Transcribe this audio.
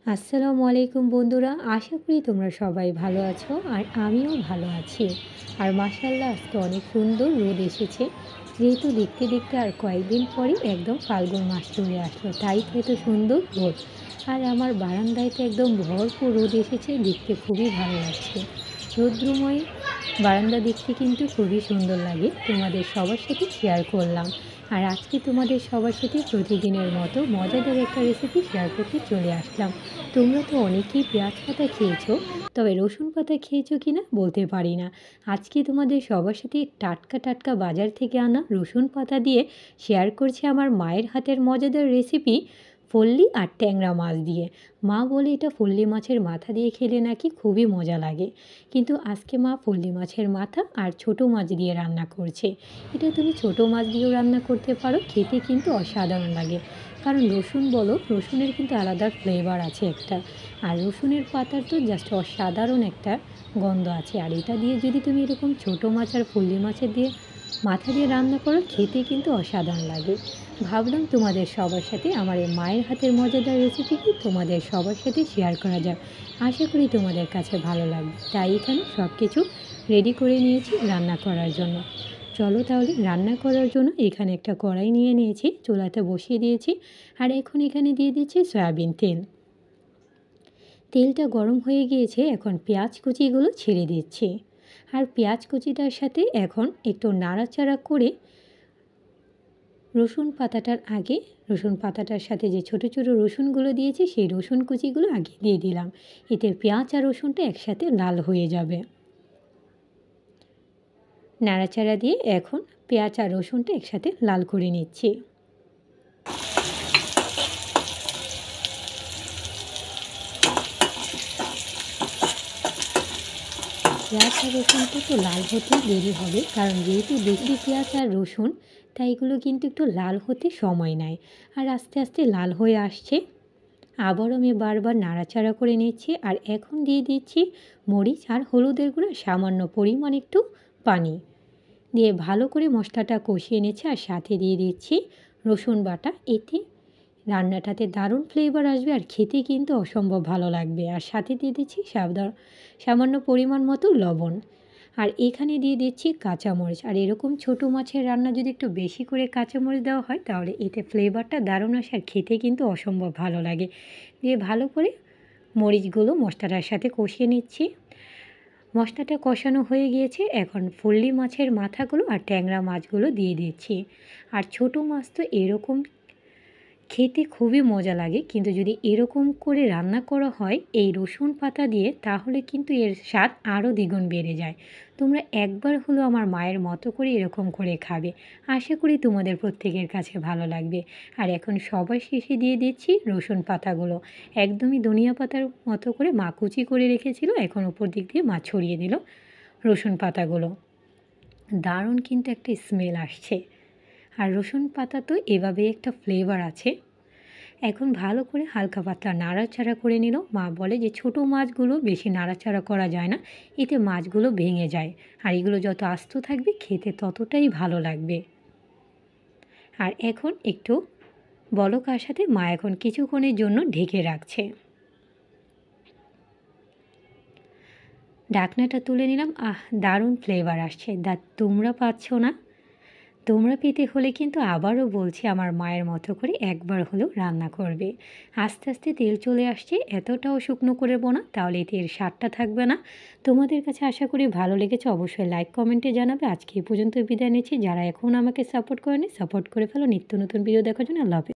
আসসালামু আলাইকুম বন্ধুরা, আশা করি তোমরা সবাই ভালো আছো আর আমিও ভালো আছি। আর মাশাআল্লাহ আজকে অনেক সুন্দর রোদ এসেছে, যেহেতু দেখতে দেখতে আর কয়েকদিন পরই একদম ফাল্গুন মাস চলে আসলো, তাই তো এত সুন্দর রোদ। আর আমার বারান্দায় তো একদম ভরপুর রোদ এসেছে, দেখতে খুবই ভালো লাগছে। রৌদ্রময় বারান্দা দেখতে কিন্তু খুবই সুন্দর লাগে, তোমাদের সবার সাথে শেয়ার করলাম। আর আজকে তোমাদের সবার সাথে প্রতিদিনের মতো মজাদার একটা রেসিপি শেয়ার করতে চলে আসলাম। তোমরা তো অনেকেই পেঁয়াজ পাতা খেয়েছো, তবে রসুন পাতা খেয়েছো কি না বলতে পারি না। আজকে তোমাদের সবার সাথে টাটকা টাটকা বাজার থেকে আনা রসুন পাতা দিয়ে শেয়ার করছি আমার মায়ের হাতের মজাদার রেসিপি, ফল্লি আর ট্যাংরা মাছ দিয়ে। মা বলে এটা ফল্লি মাছের মাথা দিয়ে খেলে নাকি খুবই মজা লাগে, কিন্তু আজকে মা ফল্লি মাছের মাথা আর ছোট মাছ দিয়ে রান্না করছে। এটা তুমি ছোট মাছ দিয়েও রান্না করতে পারো, খেতে কিন্তু অসাধারণ লাগে। কারণ রসুন বলো, রসুনের কিন্তু আলাদা ফ্লেভার আছে একটা, আর রসুনের পাতার তো জাস্ট অসাধারণ একটা গন্ধ আছে। আর এটা দিয়ে যদি তুমি এরকম ছোট মাছ আর ফল্লি মাছের দিয়ে মাথা দিয়ে রান্না করো, খেতে কিন্তু অসাধারণ লাগে। ভাবলাম তোমাদের সবার সাথে আমার এই মায়ের হাতের মজাদার রেসিপিটি তোমাদের সবার সাথে শেয়ার করা যাক। আশা করি তোমাদের কাছে ভালো লাগবে, তাই এখানে সব কিছু রেডি করে নিয়েছি রান্না করার জন্য। চলো তাহলে রান্না করার জন্য এখানে একটা কড়াই নিয়ে নিয়েছি, চুলাতে বসিয়ে দিয়েছি। আর এখন এখানে দিয়ে দিচ্ছি সয়াবিন তেল। তেলটা গরম হয়ে গিয়েছে, এখন পেঁয়াজ কুচিগুলো ছেড়ে দিচ্ছি। আর পেঁয়াজ কুচিটার সাথে এখন একটু নাড়াচাড়া করে রসুন পাতাটার সাথে যে ছোট ছোট রসুনগুলো দিয়েছি, সেই রসুন কুচিগুলো আগে দিয়ে দিলাম। এতে পেঁয়াজ আর রসুনটা একসাথে লাল হয়ে যাবে। নাড়াচাড়া দিয়ে এখন পেঁয়াজ আর রসুনটা একসাথে লাল করে নিচ্ছি। পেঁয়াজ আর রসুনটা তো লাল হতে দেরি হবে, কারণ যেহেতু দেশি পেঁয়াজ আর রসুন, তাই এগুলো কিন্তু একটু লাল হতে সময় নেয়। আর আস্তে আস্তে লাল হয়ে আসছে। আবারও আমি বারবার নাড়াচাড়া করে নিচ্ছি। আর এখন দিয়ে দিচ্ছি মরিচ আর হলুদের গুঁড়া, সামান্য পরিমাণ একটু পানি দিয়ে ভালো করে মশলাটা কষিয়ে নিচ্ছি। আর সাথে দিয়ে দিচ্ছি রসুন বাটা, এতে রান্নাটাতে দারুণ ফ্লেভার আসবে আর খেতে কিন্তু অসম্ভব ভালো লাগবে। আর সাথে দিয়ে দিচ্ছি সামান্য পরিমাণ মতো লবণ। আর এখানে দিয়ে দিচ্ছি কাঁচামরিচ। আর এরকম ছোটো মাছের রান্না যদি একটু বেশি করে কাঁচামরিচ দেওয়া হয়, তাহলে এতে ফ্লেভারটা দারুণ আসে আর খেতে কিন্তু অসম্ভব ভালো লাগে। দিয়ে ভালো করে মরিচগুলো মশলাটার সাথে কষিয়ে নিচ্ছি। মশলাটা কষানো হয়ে গিয়েছে, এখন ফল্লি মাছের মাথাগুলো আর ট্যাংরা মাছগুলো দিয়ে দিচ্ছি। আর ছোটো মাছ তো এরকম খেতে খুবই মজা লাগে, কিন্তু যদি এরকম করে রান্না করা হয় এই রসুন পাতা দিয়ে, তাহলে কিন্তু এর স্বাদ আরও দ্বিগুণ বেড়ে যায়। তোমরা একবার হলো আমার মায়ের মতো করে এরকম করে খাবে, আশা করি তোমাদের প্রত্যেকের কাছে ভালো লাগবে। আর এখন সবার শেষে দিয়ে দিচ্ছি রসুন পাতাগুলো, একদমই ধনিয়া পাতার মতো করে মা কুচি করে রেখেছিল, এখন উপর দিক দিয়ে মা ছড়িয়ে দিল রসুন পাতাগুলো। দারুণ কিন্তু একটা স্মেল আসছে। আর রসুন পাতা তো এভাবেই একটা ফ্লেভার আছে। এখন ভালো করে হালকা পাতলা নাড়াচাড়া করে নিল। মা বলে যে ছোটো মাছগুলো বেশি নাড়াচাড়া করা যায় না, এতে মাছগুলো ভেঙে যায়। আর এগুলো যত আস্ত থাকবে খেতে ততটাই ভালো লাগবে। আর এখন একটু বলক আসাতে মা এখন কিছুক্ষণের জন্য ঢেকে রাখছে। ঢাকনাটা তুলে নিলাম। দারুণ ফ্লেভার আসছে। তোমরা পাচ্ছ না? তোমরা পেতে হলে কিন্তু আবারও বলছি, আমার মায়ের মতো করে একবার হলেও রান্না করবে। আস্তে আস্তে তেল চলে আসছে, এতটাও শুকনো করবো না, তাহলে এর স্বাদটা থাকবে না। তোমাদের কাছে আশা করি ভালো লেগেছে, অবশ্যই লাইক কমেন্টে জানাবে। আজকে এই পর্যন্ত বিদায় নিচ্ছি। যারা এখন আমাকে সাপোর্ট করেনি, সাপোর্ট করে ফেলো। নিত্য নতুন ভিডিও দেখার জন্য আল্লাহ হাফেজ।